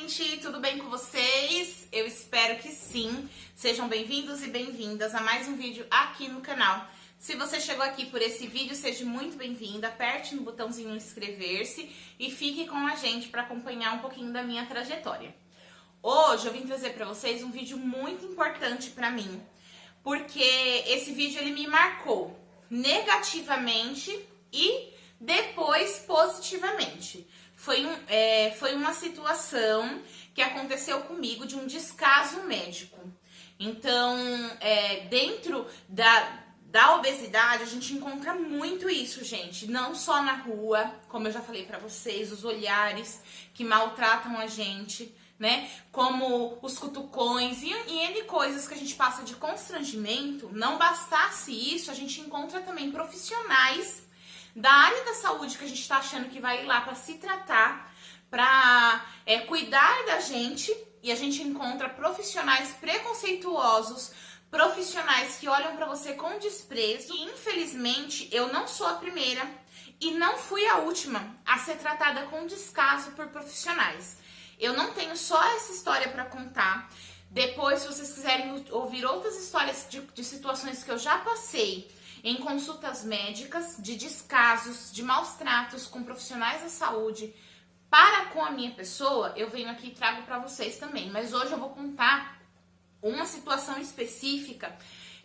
gente, tudo bem com vocês? Eu espero que sim. Sejam bem-vindos e bem-vindas a mais um vídeo aqui no canal. Se você chegou aqui por esse vídeo, seja muito bem-vinda. Aperte no botãozinho inscrever-se e fique com a gente para acompanhar um pouquinho da minha trajetória. Hoje eu vim trazer para vocês um vídeo muito importante para mim, porque esse vídeo ele me marcou negativamente e depois positivamente. Foi uma situação que aconteceu comigo de um descaso médico. Então, dentro da obesidade, a gente encontra muito isso, gente. Não só na rua, como eu já falei pra vocês, os olhares que maltratam a gente, né? Como os cutucões e N coisas que a gente passa de constrangimento. Não bastasse isso, a gente encontra também profissionais da área da saúde que a gente tá achando que vai ir lá para se tratar, para cuidar da gente, e a gente encontra profissionais preconceituosos, profissionais que olham para você com desprezo. E infelizmente eu não sou a primeira e não fui a última a ser tratada com descaso por profissionais. Eu não tenho só essa história para contar. Depois, se vocês quiserem ouvir outras histórias de situações que eu já passei em consultas médicas, de descasos, de maus tratos com profissionais da saúde para com a minha pessoa, eu venho aqui e trago para vocês também. Mas hoje eu vou contar uma situação específica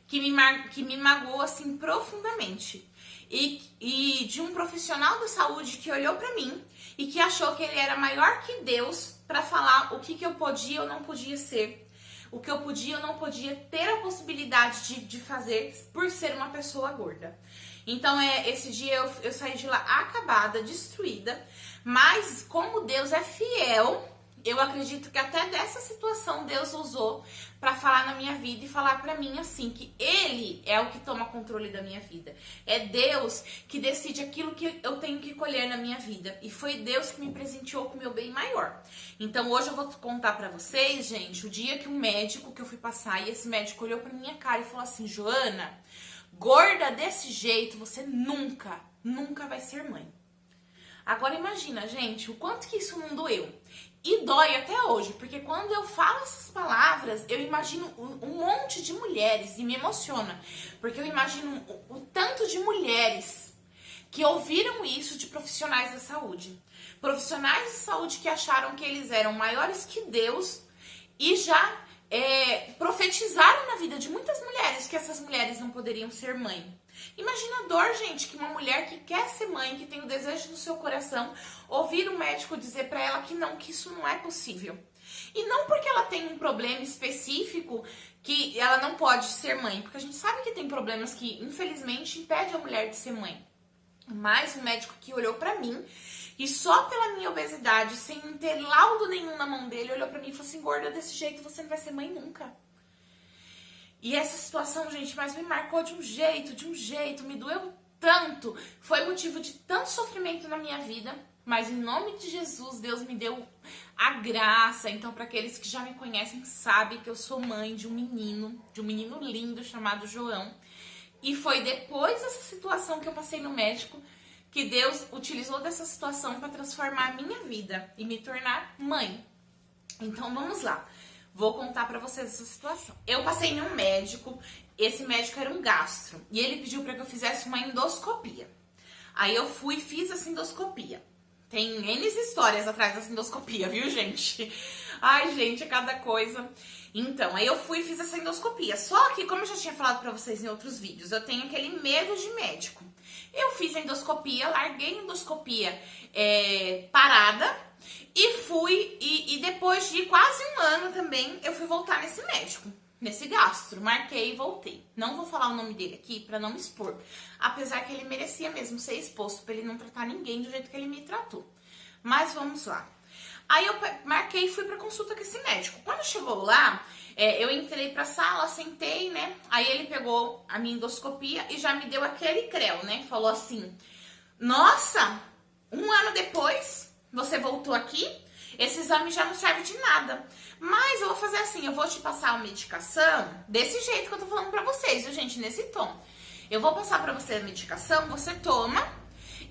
que me magoou assim profundamente. E de um profissional da saúde que olhou para mim e que achou que ele era maior que Deus para falar o que eu podia ou não podia ser. O que eu podia ou não podia ter a possibilidade de fazer por ser uma pessoa gorda. Então, esse dia eu saí de lá acabada, destruída. Mas, como Deus é fiel, eu acredito que até dessa situação Deus usou para falar na minha vida e falar para mim assim, que Ele é o que toma controle da minha vida. É Deus que decide aquilo que eu tenho que colher na minha vida. E foi Deus que me presenteou com o meu bem maior. Então hoje eu vou contar para vocês, gente, o dia que um médico que eu fui passar, e esse médico olhou pra minha cara e falou assim: Joana, gorda desse jeito, você nunca vai ser mãe. Agora imagina, gente, o quanto que isso não doeu. E dói até hoje, porque quando eu falo essas palavras, eu imagino um monte de mulheres e me emociona. Porque eu imagino o tanto de mulheres que ouviram isso de profissionais da saúde. Profissionais de saúde que acharam que eles eram maiores que Deus e já profetizaram na vida de muitas mulheres que essas mulheres não poderiam ser mãe. Imagina a dor, gente, que uma mulher que quer ser mãe, que tem o desejo no seu coração, ouvir um médico dizer pra ela que isso não é possível. E não porque ela tem um problema específico que ela não pode ser mãe, porque a gente sabe que tem problemas que, infelizmente, impedem a mulher de ser mãe. Mas um médico que olhou pra mim e só pela minha obesidade, sem ter laudo nenhum na mão dele, olhou pra mim e falou assim: gorda, desse jeito você não vai ser mãe nunca. E essa situação, gente, mas me marcou de um jeito, me doeu tanto. Foi motivo de tanto sofrimento na minha vida, mas em nome de Jesus, Deus me deu a graça. Então, para aqueles que já me conhecem, sabem que eu sou mãe de um menino lindo chamado João. E foi depois dessa situação que eu passei no médico que Deus utilizou dessa situação para transformar a minha vida e me tornar mãe. Então, vamos lá. Vou contar pra vocês essa situação. Eu passei num médico, esse médico era um gastro, e ele pediu pra que eu fizesse uma endoscopia. Aí eu fui e fiz essa endoscopia. Tem N histórias atrás dessa endoscopia, viu, gente? Ai, gente, é cada coisa. Então, aí eu fui e fiz essa endoscopia. Só que, como eu já tinha falado pra vocês em outros vídeos, eu tenho aquele medo de médico. Eu fiz a endoscopia, larguei a endoscopia parada, e fui, e depois de quase um ano também, eu fui voltar nesse médico, nesse gastro. Marquei e voltei. Não vou falar o nome dele aqui pra não me expor. Apesar que ele merecia mesmo ser exposto, pra ele não tratar ninguém do jeito que ele me tratou. Mas vamos lá. Aí eu marquei e fui pra consulta com esse médico. Quando chegou lá, eu entrei pra sala, sentei, né? Aí ele pegou a minha endoscopia e já me deu aquele creu, né? Falou assim: nossa, um ano depois você voltou aqui, esse exame já não serve de nada. Mas eu vou fazer assim, eu vou te passar a medicação desse jeito que eu tô falando pra vocês, viu, gente? Nesse tom. Eu vou passar pra você a medicação, você toma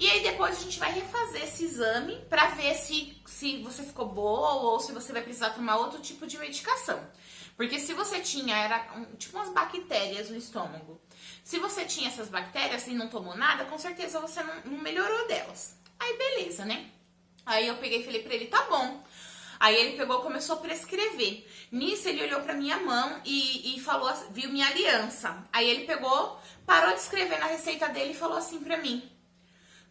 E aí depois a gente vai refazer esse exame pra ver se você ficou boa ou se você vai precisar tomar outro tipo de medicação. Porque se você tinha, tipo umas bactérias no estômago. Se você tinha essas bactérias e não tomou nada, com certeza você não melhorou delas. Aí beleza, né? Aí eu peguei e falei pra ele, tá bom. Aí ele pegou e começou a prescrever. Nisso ele olhou pra minha mão e falou, viu minha aliança. Aí ele pegou, parou de escrever na receita dele e falou assim pra mim: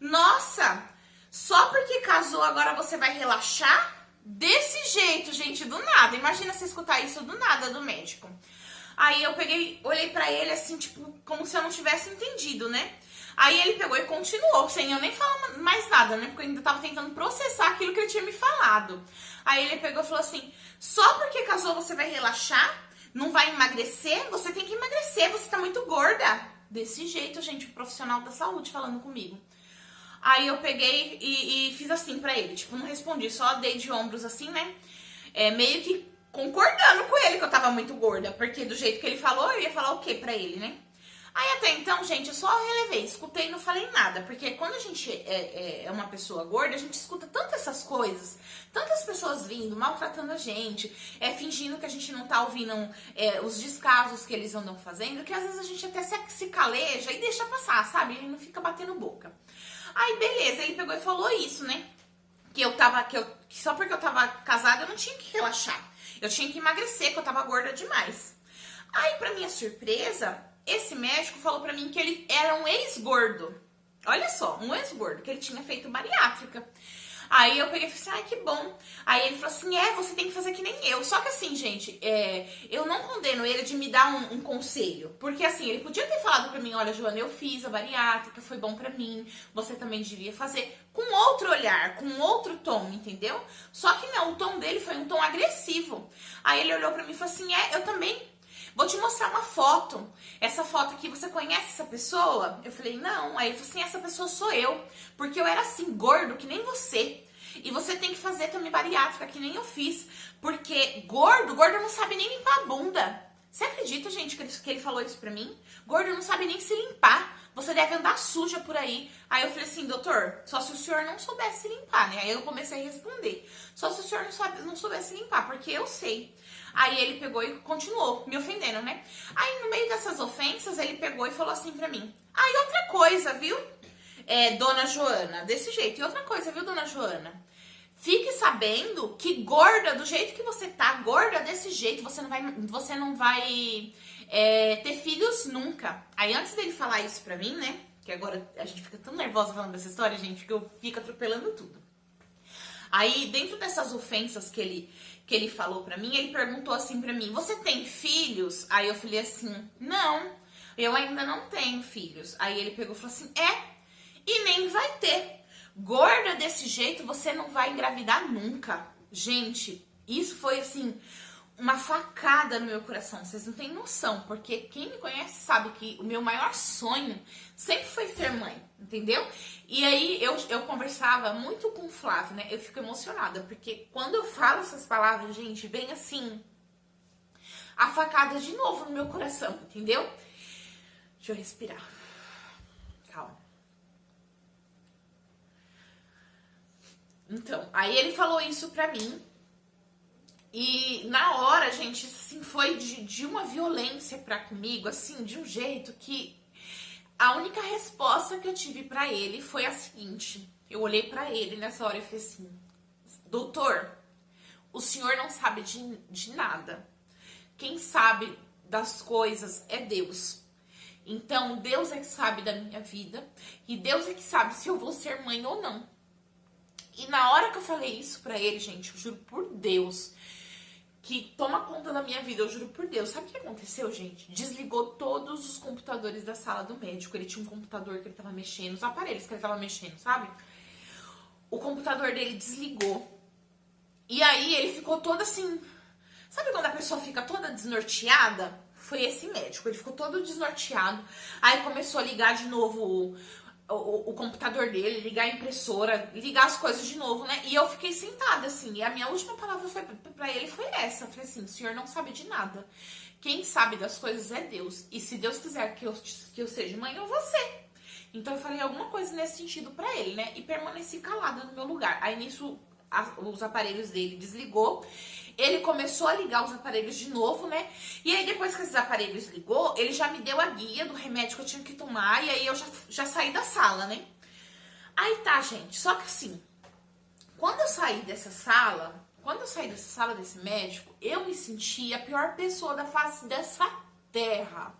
nossa, só porque casou agora você vai relaxar? Desse jeito, gente, do nada. Imagina você escutar isso do nada do médico. Aí eu peguei, olhei pra ele assim, tipo, como se eu não tivesse entendido, né? Aí ele pegou e continuou, sem eu nem falar mais nada, né? Porque eu ainda tava tentando processar aquilo que ele tinha me falado. Aí ele pegou e falou assim: só porque casou você vai relaxar? Não vai emagrecer? Você tem que emagrecer, você tá muito gorda. Desse jeito, gente, o profissional da saúde falando comigo. Aí eu peguei e fiz assim pra ele, tipo, não respondi, só dei de ombros assim, né? Meio que concordando com ele que eu tava muito gorda, porque do jeito que ele falou, eu ia falar o quê pra ele, né? Aí até então, gente, eu só relevei, escutei e não falei nada, porque quando a gente é uma pessoa gorda, a gente escuta tanto essas coisas, tantas pessoas vindo, maltratando a gente, fingindo que a gente não tá ouvindo os descasos que eles andam fazendo, que às vezes a gente até se caleja e deixa passar, sabe? Ele não fica batendo boca. Aí beleza, ele pegou e falou isso, né? Que só porque eu tava casada eu não tinha que relaxar, eu tinha que emagrecer, que eu tava gorda demais. Aí, pra minha surpresa, esse médico falou pra mim que ele era um ex-gordo. Olha só, um ex-gordo, que ele tinha feito bariátrica. Aí eu peguei e falei assim, ai, que bom. Aí ele falou assim, você tem que fazer que nem eu. Só que assim, gente, eu não condeno ele de me dar um conselho. Porque assim, ele podia ter falado pra mim, olha, Joana, eu fiz a bariátrica, foi bom pra mim. Você também devia fazer. Com outro olhar, com outro tom, entendeu? Só que não, o tom dele foi um tom agressivo. Aí ele olhou pra mim e falou assim, eu também. Vou te mostrar uma foto. Essa foto aqui, você conhece essa pessoa? Eu falei, não. Aí ele falou assim, essa pessoa sou eu. Porque eu era assim, gordo, que nem você. E você tem que fazer também bariátrica, que nem eu fiz. Porque gordo não sabe nem limpar a bunda. Você acredita, gente, que ele falou isso pra mim? Gordo não sabe nem se limpar. Você deve andar suja por aí. Aí eu falei assim, doutor, só se o senhor não soubesse limpar, né? Aí eu comecei a responder. Só se o senhor não soubesse limpar, porque eu sei. Aí ele pegou e continuou me ofendendo, né? Aí no meio dessas ofensas, ele pegou e falou assim pra mim. E outra coisa, viu? Dona Joana, desse jeito. E outra coisa, viu, dona Joana? Fique sabendo que gorda, do jeito que você tá, gorda desse jeito, você não vai ter filhos nunca. Aí antes dele falar isso pra mim, né? Que agora a gente fica tão nervosa falando dessa história, gente, que eu fico atropelando tudo. Aí, dentro dessas ofensas que ele falou pra mim, ele perguntou assim pra mim, você tem filhos? Aí eu falei assim, não, eu ainda não tenho filhos. Aí ele pegou e falou assim, e nem vai ter. Gorda desse jeito, você não vai engravidar nunca. Gente, isso foi assim, uma facada no meu coração. Vocês não têm noção, porque quem me conhece sabe que o meu maior sonho sempre foi ser mãe, entendeu? E aí eu conversava muito com o Flávio, né? Eu fico emocionada, porque quando eu falo essas palavras, gente, vem assim, a facada de novo no meu coração, entendeu? Deixa eu respirar. Calma. Então, aí ele falou isso pra mim. E na hora, gente, assim, foi de uma violência pra comigo, assim, de um jeito que a única resposta que eu tive pra ele foi a seguinte. Eu olhei pra ele nessa hora e falei assim, doutor, o senhor não sabe de nada. Quem sabe das coisas é Deus. Então, Deus é que sabe da minha vida e Deus é que sabe se eu vou ser mãe ou não. E na hora que eu falei isso pra ele, gente, eu juro por Deus, que toma conta da minha vida, eu juro por Deus. Sabe o que aconteceu, gente? Desligou todos os computadores da sala do médico. Ele tinha um computador que ele tava mexendo, os aparelhos que ele tava mexendo, sabe? O computador dele desligou. E aí ele ficou todo assim... Sabe quando a pessoa fica toda desnorteada? Foi esse médico, ele ficou todo desnorteado. Aí começou a ligar de novo o computador dele, ligar a impressora, ligar as coisas de novo, né? E eu fiquei sentada, assim, e a minha última palavra pra ele foi essa. Eu falei assim, o senhor não sabe de nada. Quem sabe das coisas é Deus. E se Deus quiser que eu seja mãe, eu vou ser. Então eu falei alguma coisa nesse sentido pra ele, né? E permaneci calada no meu lugar. Aí nisso os aparelhos dele desligou. Ele começou a ligar os aparelhos de novo, né? E aí depois que esses aparelhos ligou, ele já me deu a guia do remédio que eu tinha que tomar. E aí eu já saí da sala, né? Aí tá, gente. Só que assim, quando eu saí dessa sala desse médico, eu me senti a pior pessoa da face dessa terra.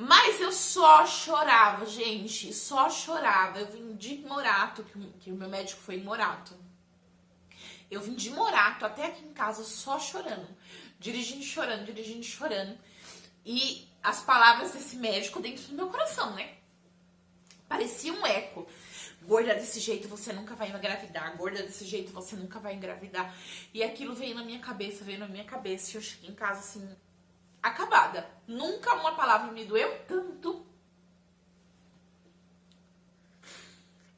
Mas eu só chorava, gente, só chorava. Eu vim de Morato, que o meu médico foi em Morato. Eu vim de Morato até aqui em casa só chorando. Dirigindo, chorando, dirigindo, chorando. E as palavras desse médico dentro do meu coração, né? Parecia um eco. Gorda desse jeito você nunca vai engravidar. Gorda desse jeito você nunca vai engravidar. E aquilo veio na minha cabeça, veio na minha cabeça. E eu cheguei em casa assim, acabada. Nunca uma palavra me doeu tanto.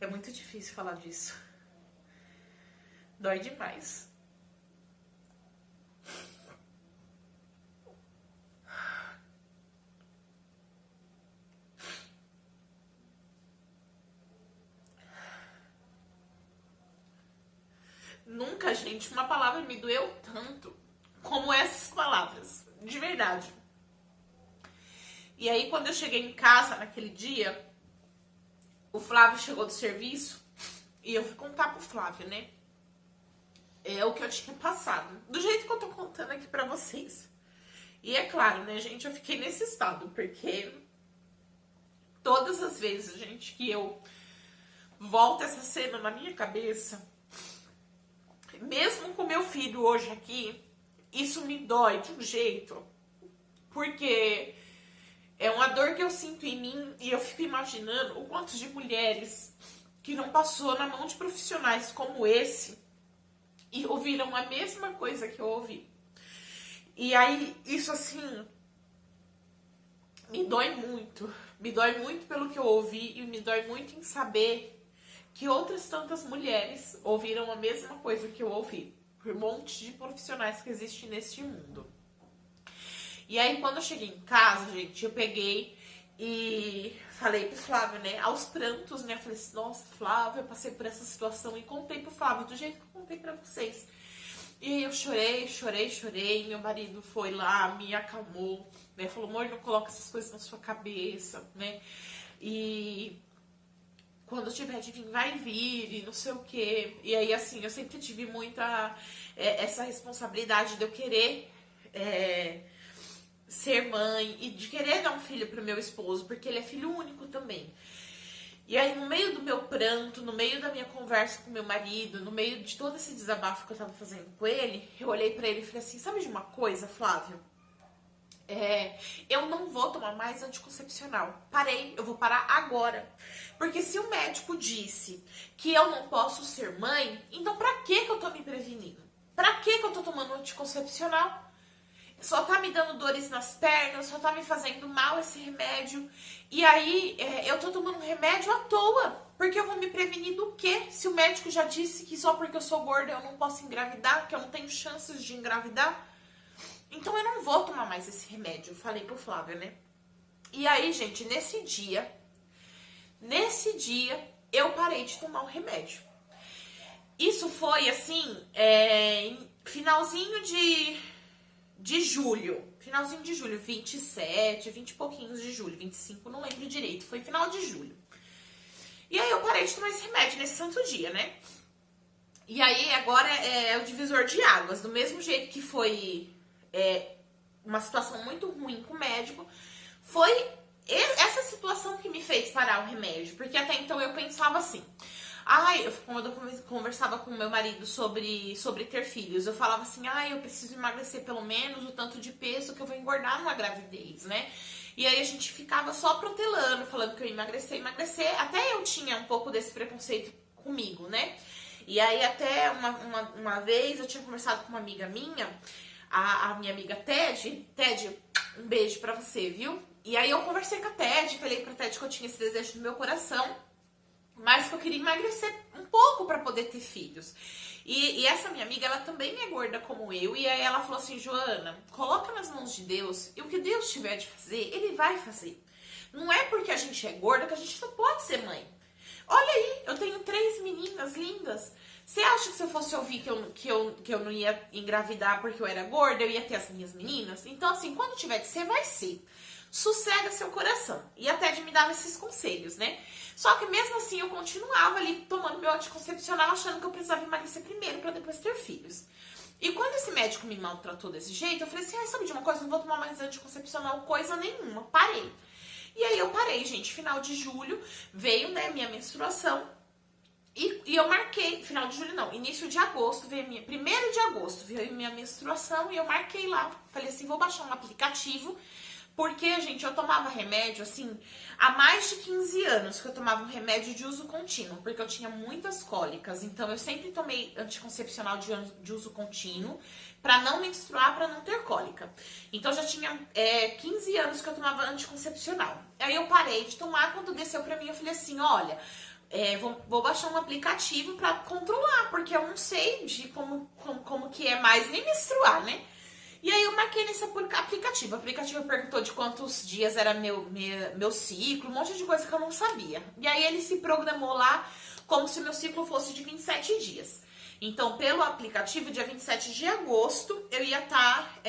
É muito difícil falar disso. Dói demais. Nunca, gente, uma palavra me doeu tanto como essas palavras. De verdade. E aí, quando eu cheguei em casa naquele dia, o Flávio chegou do serviço e eu fui contar pro Flávio, né? É o que eu tinha passado. Do jeito que eu tô contando aqui pra vocês. E é claro, né, gente, eu fiquei nesse estado, porque todas as vezes, gente, que eu volto essa cena na minha cabeça, mesmo com meu filho hoje aqui, isso me dói de um jeito, porque é uma dor que eu sinto em mim e eu fico imaginando o quanto de mulheres que não passou na mão de profissionais como esse e ouviram a mesma coisa que eu ouvi. E aí, isso assim, me dói muito. Me dói muito pelo que eu ouvi e me dói muito em saber que outras tantas mulheres ouviram a mesma coisa que eu ouvi. Por um monte de profissionais que existem neste mundo. E aí, quando eu cheguei em casa, gente, eu peguei e falei pro Flávio, né, aos prantos, né, falei assim, nossa, Flávio, eu passei por essa situação e contei pro Flávio do jeito que eu contei pra vocês. E aí eu chorei, meu marido foi lá, me acalmou, né, falou, amor, não coloca essas coisas na sua cabeça, né, e quando tiver de vir, vai vir, e não sei o quê. E aí, assim, eu sempre tive muita essa responsabilidade de eu querer ser mãe e de querer dar um filho pro meu esposo, porque ele é filho único também. E aí, no meio do meu pranto, no meio da minha conversa com meu marido, no meio de todo esse desabafo que eu tava fazendo com ele, eu olhei pra ele e falei assim, sabe de uma coisa, Flávio? Eu não vou tomar mais anticoncepcional. Parei, eu vou parar agora. Porque se o médico disse que eu não posso ser mãe, então pra que eu tô me prevenindo? Pra que eu tô tomando anticoncepcional? Só tá me dando dores nas pernas, só tá me fazendo mal esse remédio. E aí, eu tô tomando um remédio à toa. Porque eu vou me prevenir do quê? Se o médico já disse que só porque eu sou gorda eu não posso engravidar, que eu não tenho chances de engravidar. Então eu não vou tomar mais esse remédio, eu falei pro Flávio, né? E aí, gente, nesse dia, eu parei de tomar o remédio. Isso foi, assim, em finalzinho de julho. Finalzinho de julho, 27, 20 e pouquinhos de julho, 25, não lembro direito, foi final de julho. E aí eu parei de tomar esse remédio nesse santo dia, né? E aí agora é o divisor de águas, do mesmo jeito que foi uma situação muito ruim com o médico, foi essa situação que me fez parar o remédio, porque até então eu pensava assim, quando eu conversava com meu marido sobre ter filhos, eu falava assim, eu preciso emagrecer pelo menos o tanto de peso que eu vou engordar numa gravidez, né? E aí a gente ficava só protelando, falando que eu ia emagrecer, até eu tinha um pouco desse preconceito comigo, né? E aí até uma vez eu tinha conversado com uma amiga minha, a minha amiga Ted, um beijo pra você, viu? E aí eu conversei com a Ted, falei pra Ted que eu tinha esse desejo no meu coração, mas que eu queria emagrecer um pouco pra poder ter filhos. E essa minha amiga, ela também é gorda como eu, e aí ela falou assim, Joana, coloca nas mãos de Deus, e o que Deus tiver de fazer, Ele vai fazer. Não é porque a gente é gorda que a gente não pode ser mãe. Olha aí, eu tenho 3 meninas lindas. Você acha que se eu fosse ouvir que eu não ia engravidar porque eu era gorda, eu ia ter as minhas meninas? Então, assim, quando tiver de ser, vai ser. Sossega seu coração. E até de me dar esses conselhos, né? Só que mesmo assim, eu continuava ali tomando meu anticoncepcional, achando que eu precisava emagrecer primeiro para depois ter filhos. E quando esse médico me maltratou desse jeito, eu falei assim, sabe de uma coisa? Não vou tomar mais anticoncepcional coisa nenhuma. Parei. E aí eu parei, gente. Final de julho veio, né, minha menstruação. E eu marquei, final de julho não, início de agosto, veio minha, 1º de agosto, veio minha menstruação e eu marquei lá. Falei assim, vou baixar um aplicativo, porque, gente, eu tomava remédio, assim, há mais de 15 anos que eu tomava um remédio de uso contínuo, porque eu tinha muitas cólicas, então eu sempre tomei anticoncepcional de uso contínuo, pra não menstruar, pra não ter cólica. Então já tinha 15 anos que eu tomava anticoncepcional. Aí eu parei de tomar, quando desceu pra mim, eu falei assim, olha... vou baixar um aplicativo pra controlar, porque eu não sei de como que é mais nem menstruar, né? E aí eu marquei nesse aplicativo. O aplicativo perguntou de quantos dias era meu ciclo, um monte de coisa que eu não sabia. E aí ele se programou lá como se o meu ciclo fosse de 27 dias. Então, pelo aplicativo, dia 27 de agosto, eu ia estar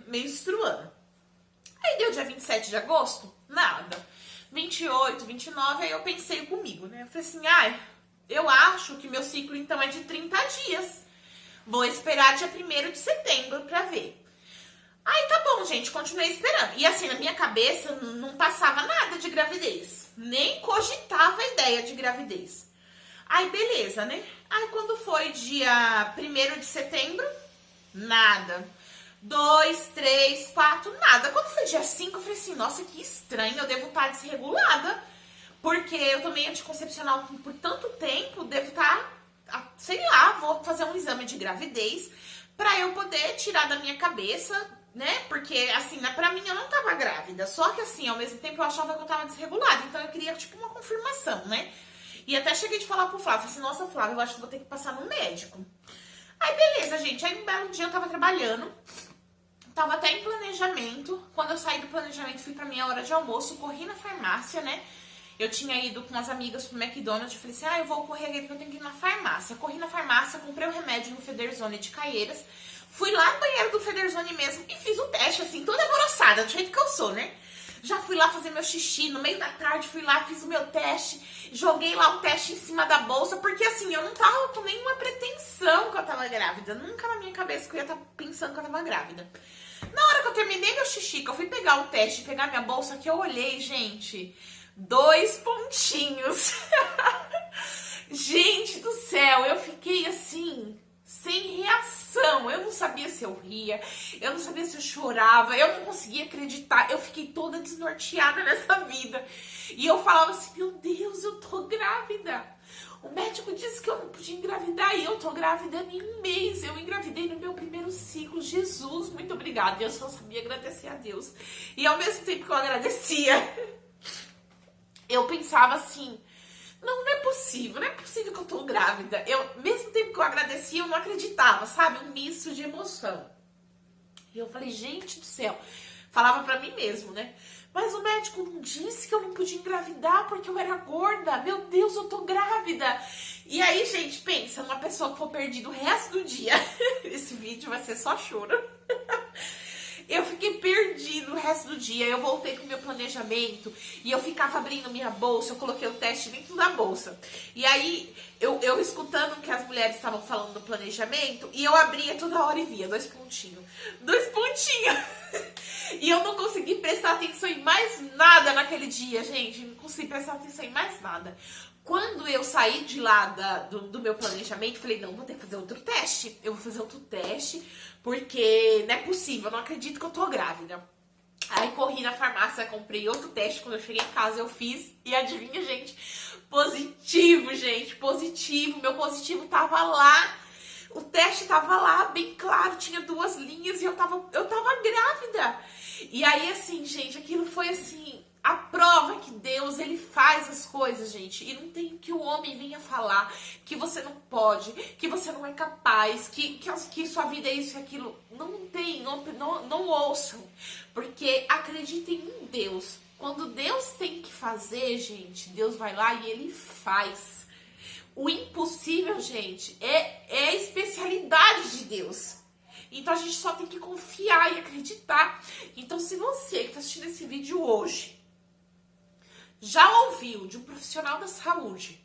menstruando. Aí deu dia 27 de agosto? Nada. 28, 29, aí eu pensei comigo, né? Eu falei assim, eu acho que meu ciclo então é de 30 dias. Vou esperar dia 1º de setembro pra ver. Aí tá bom, gente, continuei esperando. E assim, na minha cabeça não passava nada de gravidez. Nem cogitava a ideia de gravidez. Aí beleza, né? Aí quando foi dia 1º de setembro, nada. 2, 3, 4, nada. Quando foi dia 5, eu falei assim, nossa, que estranho, eu devo estar desregulada. Porque eu tomei anticoncepcional por tanto tempo, devo estar, sei lá, vou fazer um exame de gravidez pra eu poder tirar da minha cabeça, né? Porque, assim, pra mim eu não tava grávida. Só que, assim, ao mesmo tempo eu achava que eu tava desregulada. Então eu queria, tipo, uma confirmação, né? E até cheguei de falar pro Flávio, assim, nossa, Flávio, eu acho que vou ter que passar no médico. Aí, beleza, gente. Aí, um belo dia eu tava trabalhando. Tava até em planejamento. Quando eu saí do planejamento, fui pra minha hora de almoço, corri na farmácia, né? Eu tinha ido com as amigas pro McDonald's, falei assim, eu vou correr aqui porque eu tenho que ir na farmácia. Corri na farmácia, comprei o remédio no Federzone de Caieiras, fui lá no banheiro do Federzone mesmo e fiz o teste, assim, toda alvoroçada, do jeito que eu sou, né? Já fui lá fazer meu xixi, no meio da tarde fui lá, fiz o meu teste, joguei lá o teste em cima da bolsa, porque assim, eu não tava com nenhuma pretensão que eu tava grávida, nunca na minha cabeça que eu ia estar pensando que eu tava grávida. Na hora que eu terminei meu xixi, que eu fui pegar o teste, pegar minha bolsa, que eu olhei, gente, 2 pontinhos. Gente do céu, eu fiquei assim, sem reação. Eu não sabia se eu ria, eu não sabia se eu chorava, eu não conseguia acreditar. Eu fiquei toda desnorteada nessa vida. E eu falava assim, meu Deus, eu tô grávida. O médico disse que eu não podia engravidar e eu tô grávida em 1 mês. Eu engravidei no meu 1º ciclo. Jesus, muito obrigada. Eu só sabia agradecer a Deus. E ao mesmo tempo que eu agradecia, eu pensava assim, não é possível que eu tô grávida. Mesmo tempo que eu agradecia, eu não acreditava, sabe? Um misto de emoção. E eu falei, gente do céu, falava pra mim mesmo, né? Mas o médico não disse que eu não podia engravidar porque eu era gorda. Meu Deus, eu tô grávida. E aí, gente, pensa, uma pessoa que for perdida o resto do dia. Esse vídeo vai ser só choro. Eu fiquei perdida o resto do dia, eu voltei com o meu planejamento e eu ficava abrindo minha bolsa, eu coloquei o teste dentro da bolsa. E aí, eu escutando o que as mulheres estavam falando do planejamento, e eu abria toda hora e via 2 pontinhos. 2 pontinhos! E eu não consegui prestar atenção em mais nada naquele dia, gente. Não consegui prestar atenção em mais nada. Quando eu saí de lá do meu planejamento, falei, não, vou ter que fazer outro teste. Eu vou fazer outro teste, porque não é possível, eu não acredito que eu tô grávida. Aí corri na farmácia, comprei outro teste, quando eu cheguei em casa eu fiz, e adivinha, gente? Positivo, gente, positivo. Meu positivo tava lá, o teste tava lá, bem claro, tinha 2 linhas e eu tava grávida. E aí, assim, gente, aquilo foi assim... A prova que Deus, ele faz as coisas, gente. E não tem que o homem venha falar que você não pode, que você não é capaz, que sua vida é isso e aquilo. Não tem, não ouçam. Porque acreditem em Deus. Quando Deus tem que fazer, gente, Deus vai lá e Ele faz. O impossível, gente, é a especialidade de Deus. Então a gente só tem que confiar e acreditar. Então se você que está assistindo esse vídeo hoje já ouviu de um profissional da saúde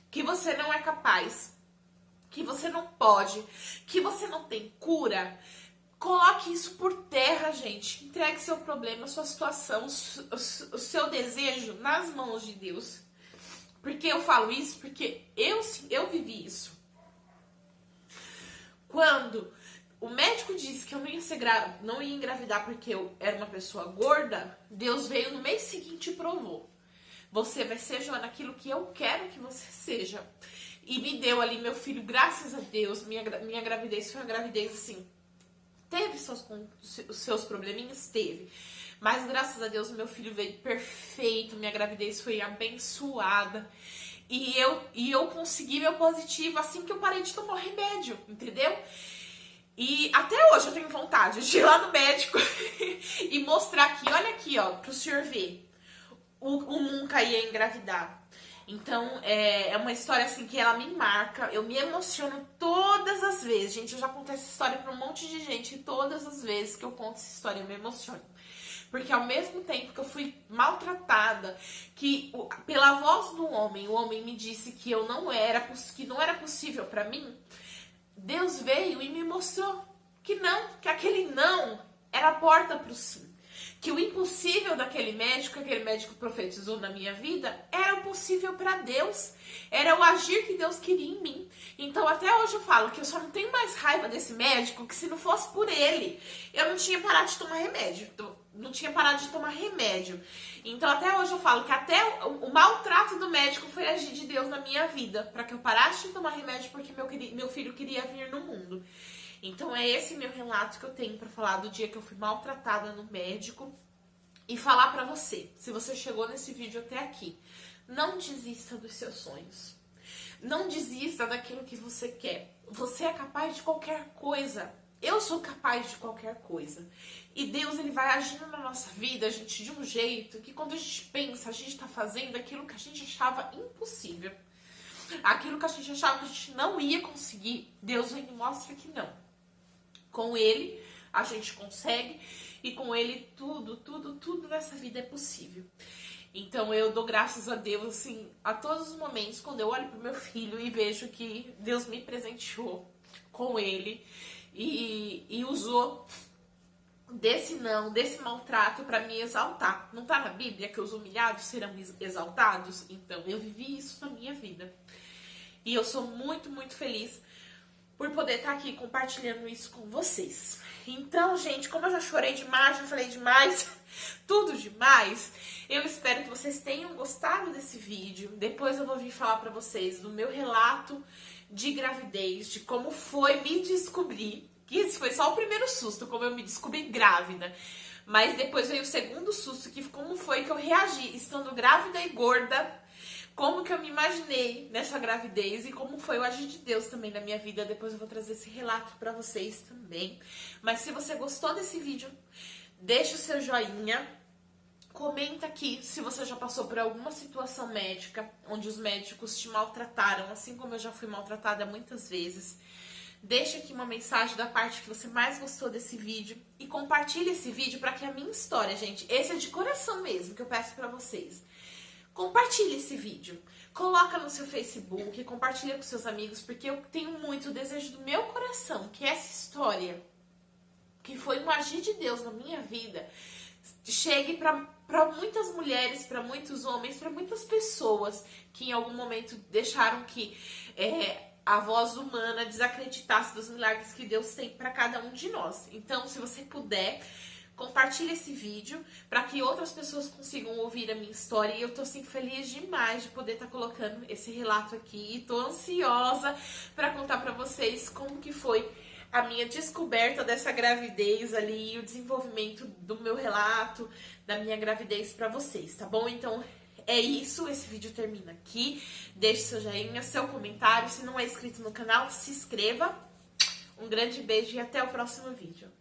que você não é capaz, que você não pode, que você não tem cura, coloque isso por terra, gente. Entregue seu problema, sua situação, o seu desejo nas mãos de Deus. Porque eu falo isso? Porque eu vivi isso. Quando o médico disse que eu não ia engravidar porque eu era uma pessoa gorda, Deus veio no mês seguinte e provou. Você vai ser, Joana, aquilo que eu quero que você seja. E me deu ali meu filho, graças a Deus. Minha gravidez foi uma gravidez assim. Teve os seus probleminhas? Teve. Mas graças a Deus meu filho veio perfeito. Minha gravidez foi abençoada. E eu consegui meu positivo assim que eu parei de tomar o remédio, entendeu? E até hoje eu tenho vontade de ir lá no médico e mostrar aqui, olha aqui, ó, pro senhor ver. O nunca ia engravidar. Então, é uma história assim que ela me marca. Eu me emociono todas as vezes. Gente, eu já contei essa história pra um monte de gente. E todas as vezes que eu conto essa história, eu me emociono. Porque ao mesmo tempo que eu fui maltratada, que pela voz do homem, o homem me disse que que não era possível pra mim, Deus veio e me mostrou que aquele não era a porta pro sim. Que o impossível daquele médico, que aquele médico profetizou na minha vida, era o possível para Deus. Era o agir que Deus queria em mim. Então até hoje eu falo que eu só não tenho mais raiva desse médico, que se não fosse por ele, eu não tinha parado de tomar remédio. Então até hoje eu falo que até o maltrato do médico foi agir de Deus na minha vida, para que eu parasse de tomar remédio porque meu filho queria vir no mundo. Então é esse meu relato que eu tenho pra falar do dia que eu fui maltratada no médico e falar pra você, se você chegou nesse vídeo até aqui, não desista dos seus sonhos. Não desista daquilo que você quer. Você é capaz de qualquer coisa. Eu sou capaz de qualquer coisa. E Deus, ele vai agindo na nossa vida, gente, de um jeito que quando a gente pensa, a gente tá fazendo aquilo que a gente achava impossível. Aquilo que a gente achava que a gente não ia conseguir, Deus vem e mostra que não. Com Ele, a gente consegue. E com Ele, tudo nessa vida é possível. Então, eu dou graças a Deus, assim, a todos os momentos, quando eu olho pro meu filho e vejo que Deus me presenteou com Ele. E usou desse maltrato para me exaltar. Não tá na Bíblia que os humilhados serão exaltados? Então, eu vivi isso na minha vida. E eu sou muito, muito feliz por poder estar aqui compartilhando isso com vocês. Então, gente, como eu já chorei demais, já falei demais, tudo demais, eu espero que vocês tenham gostado desse vídeo. Depois eu vou vir falar pra vocês do meu relato de gravidez, de como foi me descobrir, que esse foi só o primeiro susto, como eu me descobri grávida. Mas depois veio o segundo susto, que como foi que eu reagi, estando grávida e gorda, como que eu me imaginei nessa gravidez e como foi o agir de Deus também na minha vida. Depois eu vou trazer esse relato pra vocês também. Mas se você gostou desse vídeo, deixa o seu joinha. Comenta aqui se você já passou por alguma situação médica onde os médicos te maltrataram, assim como eu já fui maltratada muitas vezes. Deixa aqui uma mensagem da parte que você mais gostou desse vídeo e compartilha esse vídeo para que a minha história, gente, esse é de coração mesmo que eu peço pra vocês. Compartilhe esse vídeo, coloca no seu Facebook, compartilha com seus amigos, porque eu tenho muito desejo do meu coração que essa história, que foi um agir de Deus na minha vida, chegue para muitas mulheres, para muitos homens, para muitas pessoas que em algum momento deixaram que a voz humana desacreditasse dos milagres que Deus tem para cada um de nós. Então, se você puder, compartilhe esse vídeo para que outras pessoas consigam ouvir a minha história. E eu tô assim feliz demais de poder estar colocando esse relato aqui. E tô ansiosa para contar para vocês como que foi a minha descoberta dessa gravidez ali, o desenvolvimento do meu relato, da minha gravidez para vocês, tá bom? Então é isso, esse vídeo termina aqui. Deixe seu joinha, seu comentário. Se não é inscrito no canal, se inscreva. Um grande beijo e até o próximo vídeo.